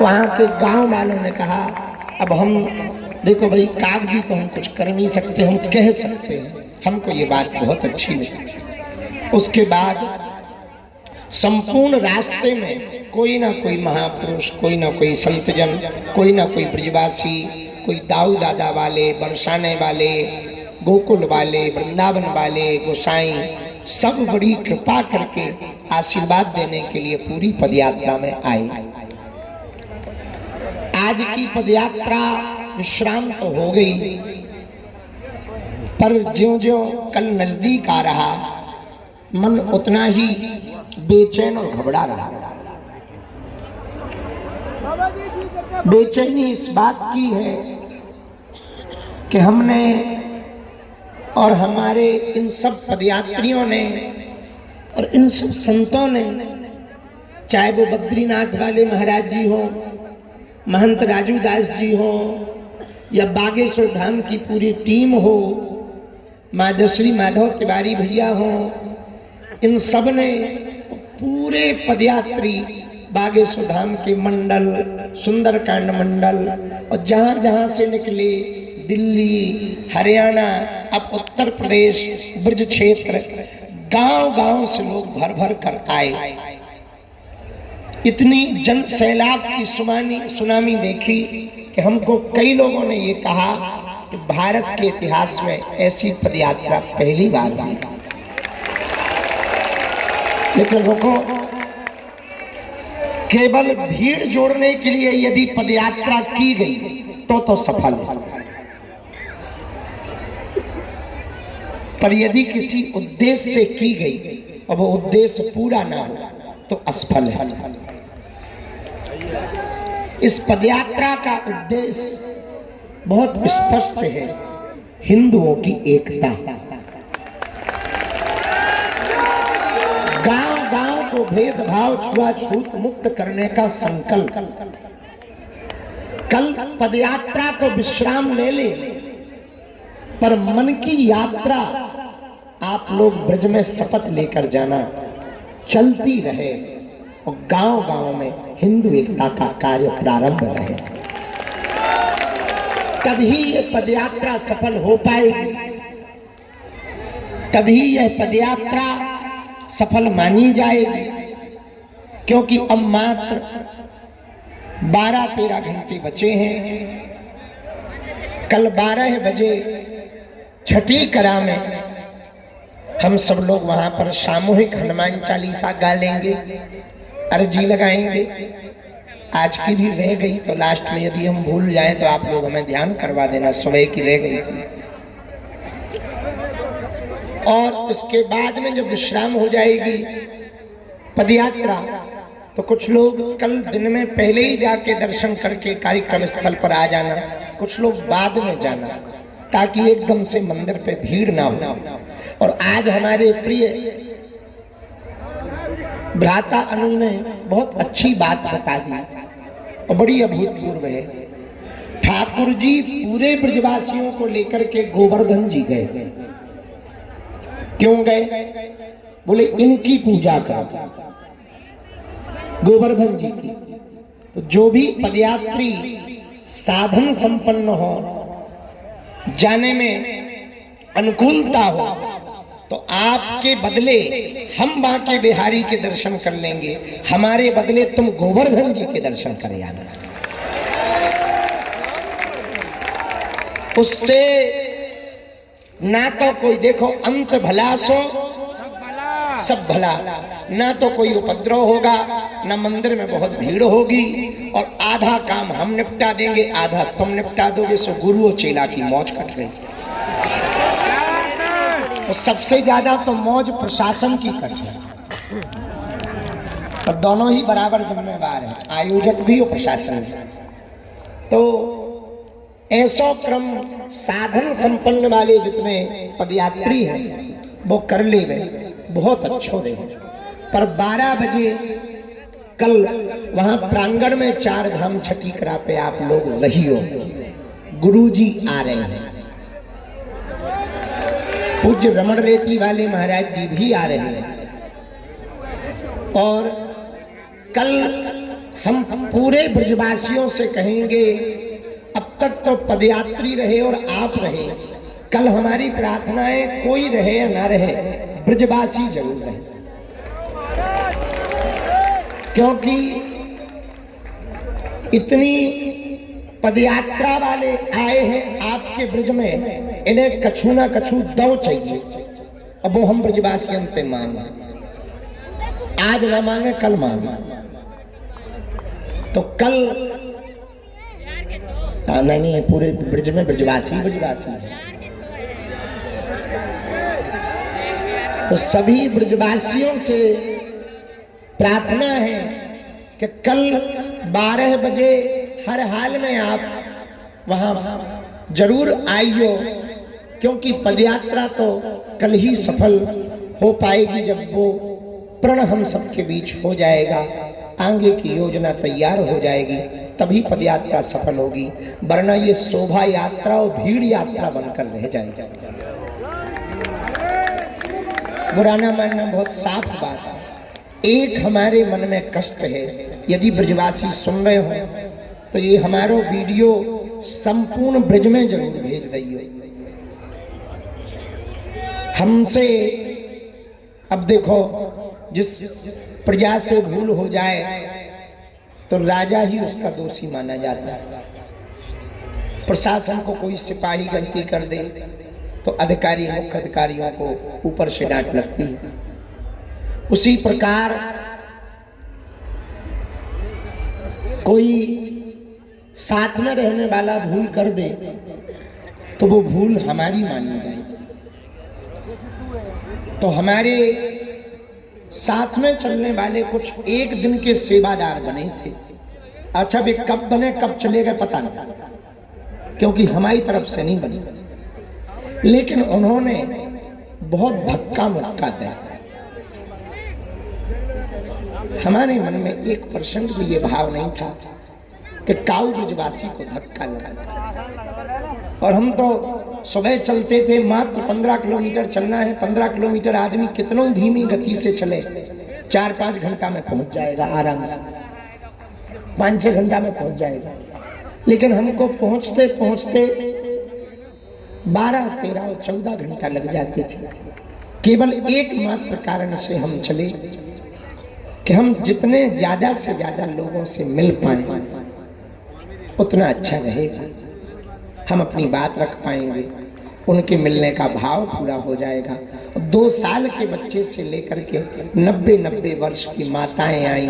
वहाँ के गांव वालों ने कहा अब हम देखो भाई कागजी तो हम कुछ कर नहीं सकते, हम कह सकते हैं। हमको ये बात बहुत अच्छी लगी। उसके बाद संपूर्ण रास्ते में कोई ना कोई महापुरुष, कोई ना कोई संतजन, कोई ना कोई ब्रजवासी, कोई दाऊ दादा वाले, बरसाने वाले, गोकुल वाले, वृंदावन वाले, गोसाई, सब बड़ी कृपा करके आशीर्वाद देने के लिए पूरी पदयात्रा में आए। आज की पदयात्रा विश्राम तो हो गई, पर ज्यों-ज्यों कल नजदीक आ रहा, मन उतना ही बेचैन और घबरा रहा। बेचैनी इस बात की है कि हमने और हमारे इन सब पदयात्रियों ने और इन सब संतों ने, चाहे वो बद्रीनाथ वाले महाराज जी हो, महंत राजू दास जी हो, या बागेश्वर धाम की पूरी टीम हो, माधवश्री माधव तिवारी भैया हो, इन सब ने पूरे पदयात्री बागेश्वर धाम के मंडल, सुंदरकांड मंडल, और जहाँ जहाँ से निकले, दिल्ली, हरियाणा, अब उत्तर प्रदेश, ब्रज क्षेत्र, गांव गांव से लोग भर भर कर आए। इतनी जन सैलाब की सुनामी देखी कि हमको कई लोगों ने ये कहा कि भारत के इतिहास में ऐसी पदयात्रा पहली बार हुई। लेकिन रुको, केवल भीड़ जोड़ने के लिए यदि पदयात्रा की गई तो सफल है, पर यदि किसी उद्देश्य से की गई और वो उद्देश्य पूरा ना हो तो असफल है। इस पदयात्रा का उद्देश्य बहुत स्पष्ट है, हिंदुओं की एकता। गांव गांव को भेदभाव, छुआछूत मुक्त करने का संकल्प। कल पदयात्रा को विश्राम ले ले, पर मन की यात्रा आप लोग ब्रज में शपथ लेकर जाना चलती रहे और गांव गांव में हिंदू एकता का कार्य प्रारंभ रहे। तभी यह पदयात्रा सफल हो पाएगी, तभी यह पदयात्रा सफल मानी जाएगी। क्योंकि अब मात्र 12-13 घंटे बचे हैं। कल 12 बजे छठी कला में हम सब लोग वहां पर सामूहिक हनुमान चालीसा गा लेंगे, अर्जी लगाएंगे। आज की भी रह गई तो लास्ट में यदि हम भूल जाएं तो आप लोग हमें ध्यान करवा देना, सुबह की रह गई थी। और उसके बाद में जब विश्राम हो जाएगी पदयात्रा, तो कुछ लोग कल दिन में पहले ही जाके दर्शन करके कार्यक्रम स्थल पर आ जाना, कुछ लोग बाद में जाना, ताकि एकदम से मंदिर पे भीड़ ना हो। और आज हमारे प्रिय भ्राता अनु ने बहुत अच्छी बात बता दी और बड़ी अभूतपूर्व है। ठाकुर जी पूरे ब्रजवासियों को लेकर के गोवर्धन जी गए। क्यों गए? बोले इनकी पूजा करो, गोवर्धन जी की। तो जो भी पदयात्री साधन संपन्न हो, जाने में अनुकूलता हो, तो आपके बदले हम बांके बिहारी के दर्शन कर लेंगे, हमारे बदले तुम गोवर्धन जी के दर्शन कर आना। उससे ना तो कोई देखो अंत भला सो सब भला, ना तो कोई उपद्रव होगा, ना मंदिर में बहुत भीड़ होगी, और आधा काम हम निपटा देंगे, आधा तुम निपटा दोगे। सो गुरु और चेला की मौज कट गई। तो सबसे ज्यादा तो मौज प्रशासन की कट है, और दोनों ही बराबर जिम्मेवार है, आयोजक भी और प्रशासन भी। तो ऐसो क्रम साधन संपन्न वाले जितने पदयात्री हैं वो कर ले गए, बहुत अच्छो रहे। पर 12 बजे कल वहां प्रांगण में 4 धाम छठी करा पे आप लोग रहियो, गुरुजी आ रहे हैं, पूज्य रमण रेती वाले महाराज जी भी आ रहे हैं। और कल हम पूरे ब्रजवासियों से कहेंगे, अब तक तो पदयात्री रहे और आप रहे, कल हमारी प्रार्थना है कोई रहे या ना रहे, ब्रजवासी जरूर रहे। क्योंकि इतनी पदयात्रा वाले आए हैं आपके ब्रज में, इन्हें कछु ना कछु दो चाहिए। अब वो हम ब्रजवासियों से मांगे, आज ना मांगे कल मांगे। तो कल नहीं, पूरे ब्रज में ब्रजवासी है। तो सभी ब्रजवासियों से प्रार्थना है कि कल 12 बजे हर हाल में आप वहां जरूर आइयो, क्योंकि पदयात्रा तो कल ही सफल हो पाएगी जब वो प्रण हम सबके बीच हो जाएगा, आगे की योजना तैयार हो जाएगी, तभी पदयात्रा सफल होगी, वरना ये शोभा यात्रा और भीड़ यात्रा बनकर रह जाएगी। बुरा ना मानना, बहुत साफ बात है। एक हमारे मन में कष्ट है, यदि ब्रजवासी सुन रहे हो तो ये हमारो वीडियो संपूर्ण ब्रज में जरूर भेज दिए। हमसे अब देखो, जिस प्रजा से भूल हो जाए तो राजा ही उसका दोषी माना जाता है। प्रशासन को कोई सिपाही गलती कर दे तो अधिकारी, मुख्य अधिकारियों को ऊपर से डांट लगती है। उसी प्रकार कोई साथ में रहने वाला भूल कर दे तो वो भूल हमारी मानी जाएगी। तो हमारे साथ में चलने वाले कुछ एक दिन के सेवादार बने थे। अच्छा, वे कब बने कब चले गए पता नहीं, क्योंकि हमारी तरफ से नहीं बने, लेकिन उन्होंने बहुत धक्का मुक्का दिया। हमारे मन में 1% भी ये भाव नहीं था कि काऊ ब्रजवासी को धक्का लगा। और हम तो सुबह चलते थे, मात्र 15 किलोमीटर चलना है। 15 किलोमीटर आदमी कितनों धीमी गति से चले, 4-5 घंटा में पहुंच जाएगा आराम से, 5-6 घंटा में पहुंच जाएगा। लेकिन हमको पहुंचते पहुंचते 12, 13 और 14 घंटा लग जाते थे। केवल एकमात्र कारण से हम चले कि हम जितने ज्यादा से ज्यादा लोगों से मिल पाए उतना अच्छा रहेगा, हम अपनी बात रख पाएंगे, उनके मिलने का भाव पूरा हो जाएगा। 2 साल के बच्चे से लेकर के 90 वर्ष की माताएं आई,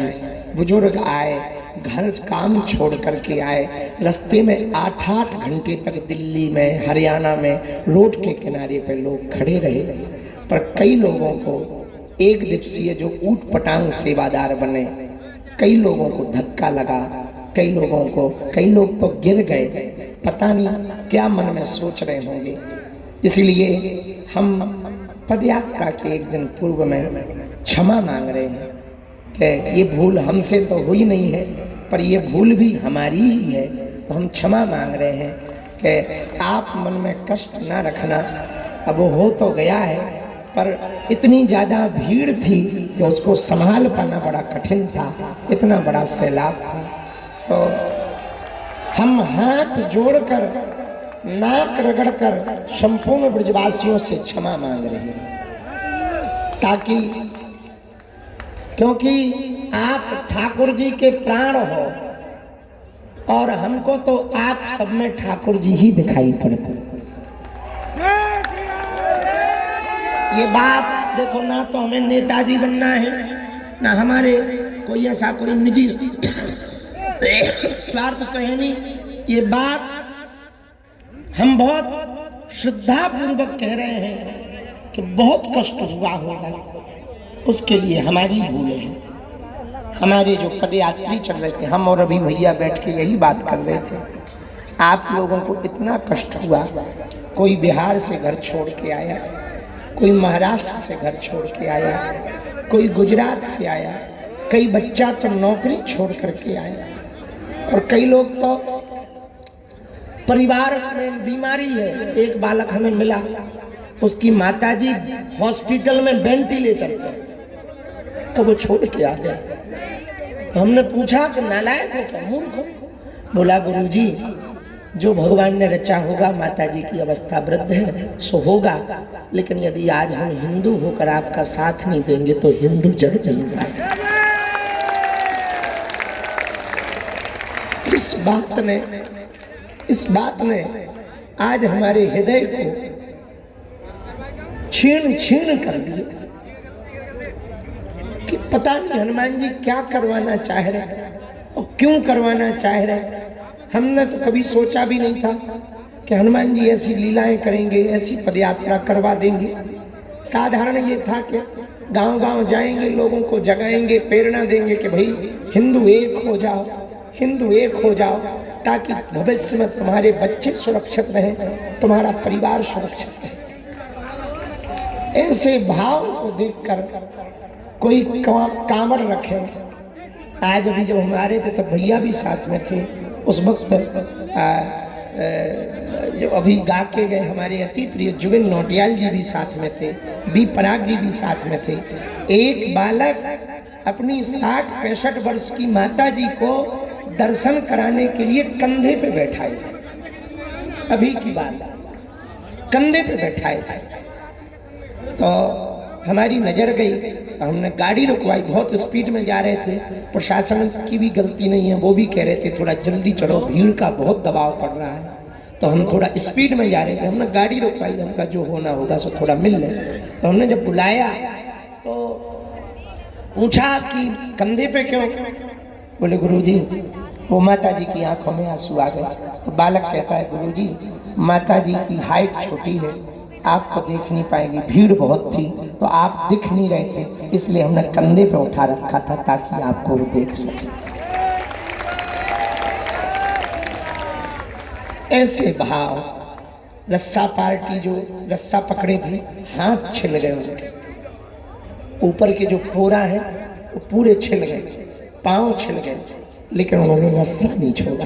बुजुर्ग आए, घर काम छोड़ करके आए, रास्ते में 8-8 घंटे तक दिल्ली में, हरियाणा में रोड के किनारे पे लोग खड़े रहे। पर कई लोगों को एक दिवसीय जो ऊट पटांग सेवादार बने, कई लोगों को धक्का लगा, कई लोग तो गिर गए, पता नहीं क्या मन में सोच रहे होंगे। इसलिए हम पदयात्रा के एक दिन पूर्व में क्षमा मांग रहे हैं कि ये भूल हमसे तो हुई नहीं है, पर ये भूल भी हमारी ही है। तो हम क्षमा मांग रहे हैं कि आप मन में कष्ट ना रखना। अब वो हो तो गया है, पर इतनी ज़्यादा भीड़ थी कि उसको संभाल पाना बड़ा कठिन था, इतना बड़ा सैलाब था। तो हम हाथ जोड़कर, नाक रगड़कर संपूर्ण ब्रजवासियों से क्षमा मांग रहे हैं, ताकि, क्योंकि आप ठाकुर जी के प्राण हो और हमको तो आप सब में ठाकुर जी ही दिखाई पड़ते। ये बात देखो, ना तो हमें नेताजी बनना है, ना हमारे कोई ऐसा कोई निजी स्वार्थ तो है नहीं। ये बात हम बहुत श्रद्धा पूर्वक कह रहे हैं कि बहुत कष्ट हुआ होगा, उसके लिए हमारी भूल है। हमारे जो पदयात्री चल रहे थे, हम और अभी भैया बैठ के यही बात कर रहे थे, आप लोगों को इतना कष्ट हुआ। कोई बिहार से घर छोड़ के आया, कोई महाराष्ट्र से घर छोड़ के आया, कोई गुजरात से आया, कई बच्चा तो नौकरी छोड़ करके आया, और कई लोग तो परिवार में बीमारी है। एक बालक हमें मिला, उसकी माताजी हॉस्पिटल में वेंटिलेटर पर, तो वो छोड़ के आ गया। तो हमने पूछा कि नालायक हो क्या, मूर्ख हो? बोला गुरुजी, जो भगवान ने रचा होगा, माता जी की अवस्था वृद्ध है सो होगा, लेकिन यदि आज हम हिंदू होकर आपका साथ नहीं देंगे तो हिंदू जग जाएगा। इस बात ने आज हमारे हृदय को छीण छीण कर दिया कि पता नहीं हनुमान जी क्या करवाना चाह रहे और क्यों करवाना चाह रहे। हमने तो कभी सोचा भी नहीं था कि हनुमान जी ऐसी लीलाएं करेंगे, ऐसी पदयात्रा करवा देंगे। साधारण ये था कि गांव-गांव जाएंगे, लोगों को जगाएंगे, प्रेरणा देंगे कि भाई हिंदू एक हो जाओ, हिंदू एक हो जाओ, ताकि भविष्य में तुम्हारे बच्चे सुरक्षित रहें, तुम्हारा परिवार सुरक्षित रहे। ऐसे भाव को देखकर कोई कांवड़ रखे। आज भी जब हम आ रहे थे तो भैया भी साथ में थे। उस वक्त जो अभी गा के गए हमारे अति प्रिय जुबिन नौटियाल जी भी साथ में थे, बी पराग जी भी साथ में थे। एक बालक अपनी 60-65 वर्ष की माता जी को दर्शन कराने के लिए कंधे पे बैठाए थे। अभी की बात, कंधे पे बैठाए थे। तो हमारी नजर गई, हमने गाड़ी रुकवाई। बहुत स्पीड में जा रहे थे, प्रशासन की भी गलती नहीं है, वो भी कह रहे थे थोड़ा जल्दी चलो, भीड़ का बहुत दबाव पड़ रहा है। तो हम थोड़ा स्पीड में जा रहे थे, हमने गाड़ी रुकवाई, हमका जो होना होगा सो थोड़ा मिल ले। तो हमने जब बुलाया तो पूछा कि कंधे पे क्यों? बोले गुरुजी, वो माता जी की आंखों में आंसू आ गए। तो बालक कहता है गुरुजी, माता जी की हाइट छोटी है, आपको देख नहीं पाएंगे, भीड़ बहुत थी तो आप दिख नहीं रहे थे, इसलिए हमने कंधे पे उठा रखा था ताकि आपको वो देख सके। ऐसे भाव। रस्सा पार्टी जो रस्सा पकड़े थे, हाथ छिल गए उनके, ऊपर के जो पोरा है वो पूरे छिल गए, पांव छिल गए, लेकिन उन्होंने रस्सा नहीं छोड़ा।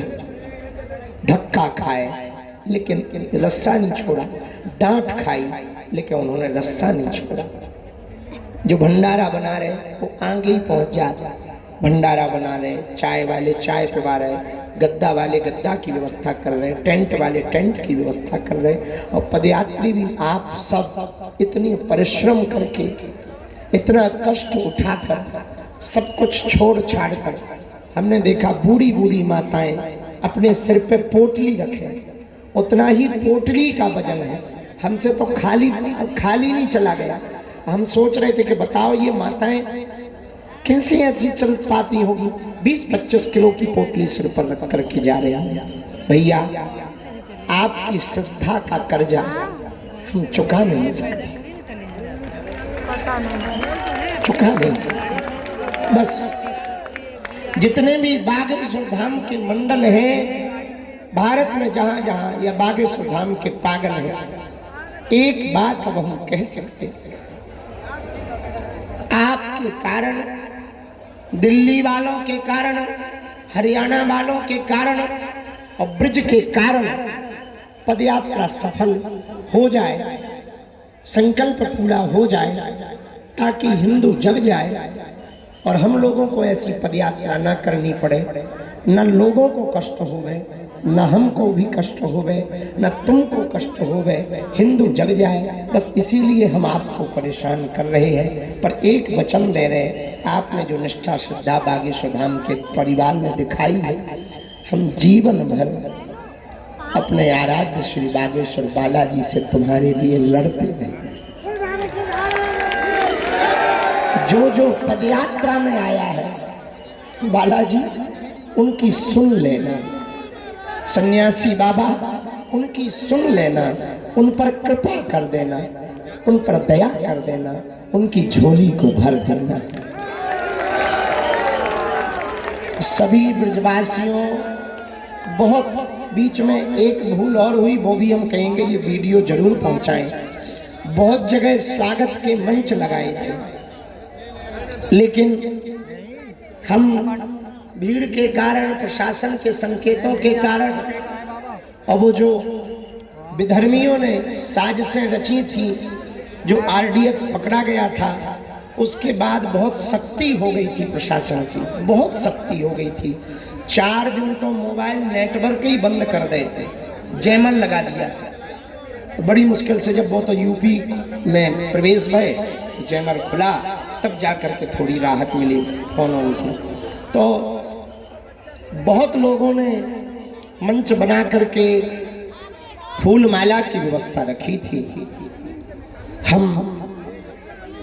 धक्का खाए लेकिन रस्सा नहीं छोड़ा, डांट खाई लेकिन उन्होंने रस्सा नहीं छोड़ा। जो भंडारा बना रहे वो आगे ही पहुंच जाते। भंडारा बना रहे, चाय वाले चाय पिवा रहे, गद्दा वाले गद्दा की व्यवस्था कर रहे, टेंट वाले टेंट की व्यवस्था कर रहे, और पदयात्री भी आप सब इतनी परिश्रम करके, इतना कष्ट उठाकर, सब कुछ छोड़ छाड़ कर। हमने देखा बूढ़ी बूढ़ी माताएं अपने सिर पे पोटली रखे, उतना ही पोटली का वजन है। हमसे तो खाली नहीं चला गया। हम सोच रहे थे कि बताओ ये माताएं कैसे ऐसी चल पाती होगी, 20-25 किलो की पोटली सिर पर रख करके जा रहे हैं। भैया, आपकी श्रद्धा का कर्जा हम चुका नहीं सकते, चुका नहीं सकते। बस जितने भी बागेश्वर धाम के मंडल हैं भारत में, जहां जहां या बागेश्वर धाम के पागल हैं, एक बात अब हम कह सकते हैं, आपके कारण, दिल्ली वालों के कारण, हरियाणा वालों के कारण और ब्रज के कारण पदयात्रा सफल हो जाए, संकल्प पूरा हो जाए, ताकि हिंदू जग जाए और हम लोगों को ऐसी पदयात्रा ना करनी पड़े, न लोगों को कष्ट होवे, न हमको भी कष्ट होवे, न तुमको कष्ट होवे, हिंदू जग जाए। बस इसीलिए हम आपको परेशान कर रहे हैं, पर एक वचन दे रहे हैं, आपने जो निष्ठा श्रद्धा बागेश्वर धाम के परिवार में दिखाई है, हम जीवन भर अपने आराध्य श्री बागेश्वर बालाजी से तुम्हारे लिए लड़ते रहेंगे। जो जो पदयात्रा में आया है बालाजी उनकी सुन लेना, सन्यासी बाबा उनकी सुन लेना, उन पर कृपा कर देना, उन पर दया कर देना, उनकी झोली को भर देना। सभी ब्रजवासियों, बहुत बीच में एक भूल और हुई, वो भी हम कहेंगे, ये वीडियो जरूर पहुंचाएं। बहुत जगह स्वागत के मंच लगाए थे, लेकिन हम भीड़ के कारण, प्रशासन के संकेतों के कारण, और वो जो विधर्मियों ने साजिशें रची थी, जो आरडीएक्स पकड़ा गया था, उसके बाद बहुत सख्ती हो गई थी प्रशासन की, बहुत सख्ती हो गई थी। 4 दिन तो मोबाइल नेटवर्क ही बंद कर दिए थे, जयमल लगा दिया था। तो बड़ी मुश्किल से जब वो तो यूपी में प्रवेश भय, जयमल खुला, तब जा कर के थोड़ी राहत मिली फोनों की। तो बहुत लोगों ने मंच बना करके फूल माला की व्यवस्था रखी थी। हम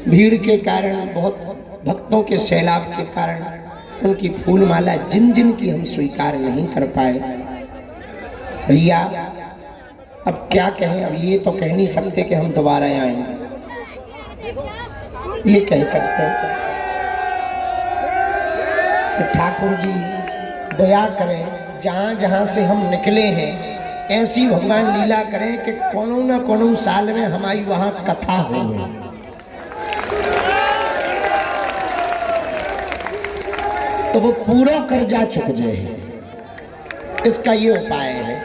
भीड़ के कारण, बहुत भक्तों के सैलाब के कारण उनकी फूल माला जिन जिन की हम स्वीकार नहीं कर पाए। भैया अब क्या कहें, अब ये तो कह नहीं सकते कि हम दोबारा आए, ये कह सकते हैं कि ठाकुर जी दया करें, जहाँ जहाँ से हम निकले हैं ऐसी भगवान लीला करें कि कोनो न कोनो साल में हमारी वहाँ कथा हो। तो वो पूरा कर्जा चुक जाए, इसका ये उपाय है।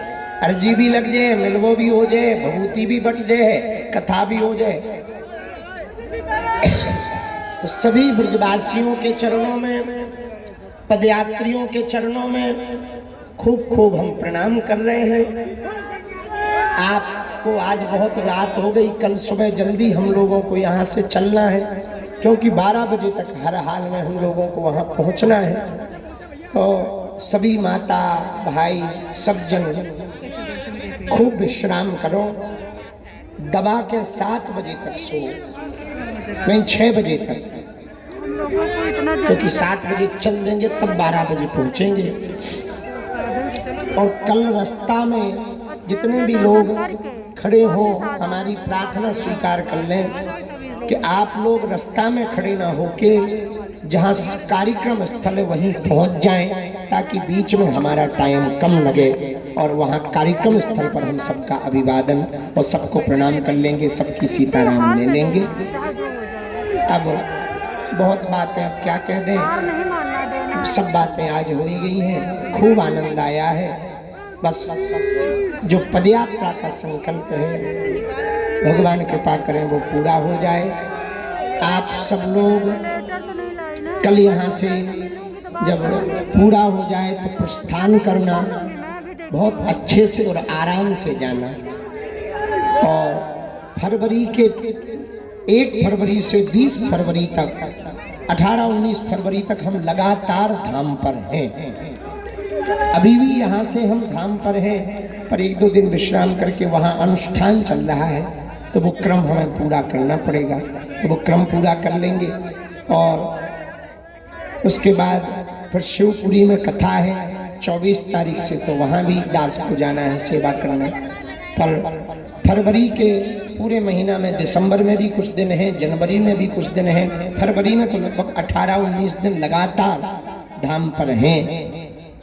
अर्जी भी लग जाए, मिलवो भी हो जाए, भभूति भी बट जाए, कथा भी हो जाए। तो सभी ब्रजवासियों के चरणों में, पदयात्रियों के चरणों में खूब खूब हम प्रणाम कर रहे हैं। आपको आज बहुत रात हो गई, कल सुबह जल्दी हम लोगों को यहाँ से चलना है, क्योंकि 12 बजे तक हर हाल में हम लोगों को वहाँ पहुँचना है। तो सभी माता भाई सब जन खूब विश्राम करो, दबा के 7 बजे तक सो, नहीं 6 बजे तक, क्योंकि 7 बजे चल देंगे तब 12 बजे पहुँचेंगे। और कल रास्ता में जितने भी लोग खड़े हों, हमारी प्रार्थना स्वीकार कर लें कि आप लोग रास्ता में खड़े ना होके जहाँ कार्यक्रम स्थल है वहीं पहुँच जाएं, ताकि बीच में हमारा टाइम कम लगे और वहाँ कार्यक्रम स्थल पर हम सबका अभिवादन और सबको प्रणाम कर लेंगे, सबकी सीताराम ले लेंगे। अब बहुत बातें अब क्या कह दें, सब बातें आज हो ही गई हैं, खूब आनंद आया है। बस जो पदयात्रा का संकल्प है भगवान कृपा करें वो पूरा हो जाए। आप सब लोग कल यहाँ से जब पूरा हो जाए तो प्रस्थान करना, बहुत अच्छे से और आराम से जाना। और फरवरी के 1 फरवरी से 20 फरवरी तक, 18-19 फरवरी तक हम लगातार धाम पर हैं। अभी भी यहाँ से हम धाम पर हैं, पर 1-2 दिन विश्राम करके वहाँ अनुष्ठान चल रहा है, तो वो क्रम हमें पूरा करना पड़ेगा। तो वो क्रम पूरा कर लेंगे और उसके बाद फिर शिवपुरी में कथा है 24 तारीख से, तो वहाँ भी दास को जाना है सेवा करने। पर फरवरी के पूरे महीना में, दिसंबर में भी कुछ दिन हैं, जनवरी में भी कुछ दिन हैं, फरवरी में तो लगभग 18-19 दिन लगातार धाम पर हैं।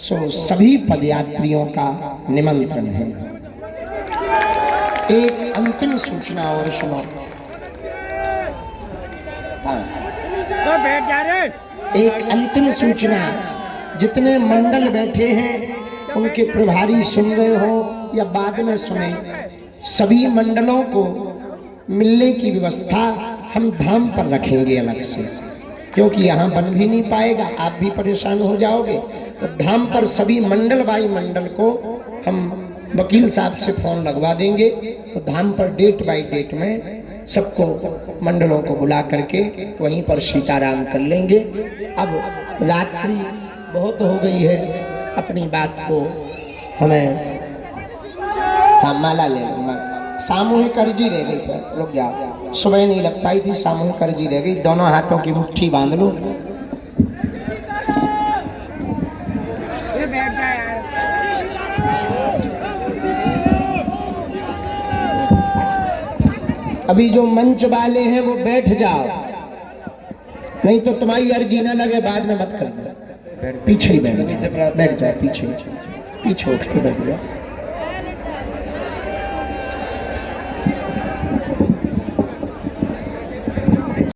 सो सभी पदयात्रियों का निमंत्रण है। एक अंतिम सूचना और सुनो। एक अंतिम सूचना, जितने मंडल बैठे हैं उनके प्रभारी सुन रहे हो या बाद में सुने, सभी मंडलों को मिलने की व्यवस्था हम धाम पर रखेंगे अलग से, क्योंकि यहाँ बन भी नहीं पाएगा, आप भी परेशान हो जाओगे। तो धाम पर सभी मंडल बाई मंडल को हम वकील साहब से फोन लगवा देंगे, तो धाम पर डेट बाई डेट में सबको मंडलों को बुला करके वहीं पर सीताराम कर लेंगे। अब रात्रि बहुत हो गई है, अपनी बात को हमें, हाँ माला ले लो, सामूहिक अर्जी रह गई, पर रुक जाओ, सुबह नहीं लग पाई थी, सामूहिक अर्जी रह गई। दोनों हाथों की मुट्ठी बांध लो। अभी जो मंच वाले हैं वो बैठ जाओ, नहीं तो तुम्हारी अर्जी ना लगे बाद में मत करना। पीछे ही बैठ जाओ, पीछे उठ के बैठ जाओ।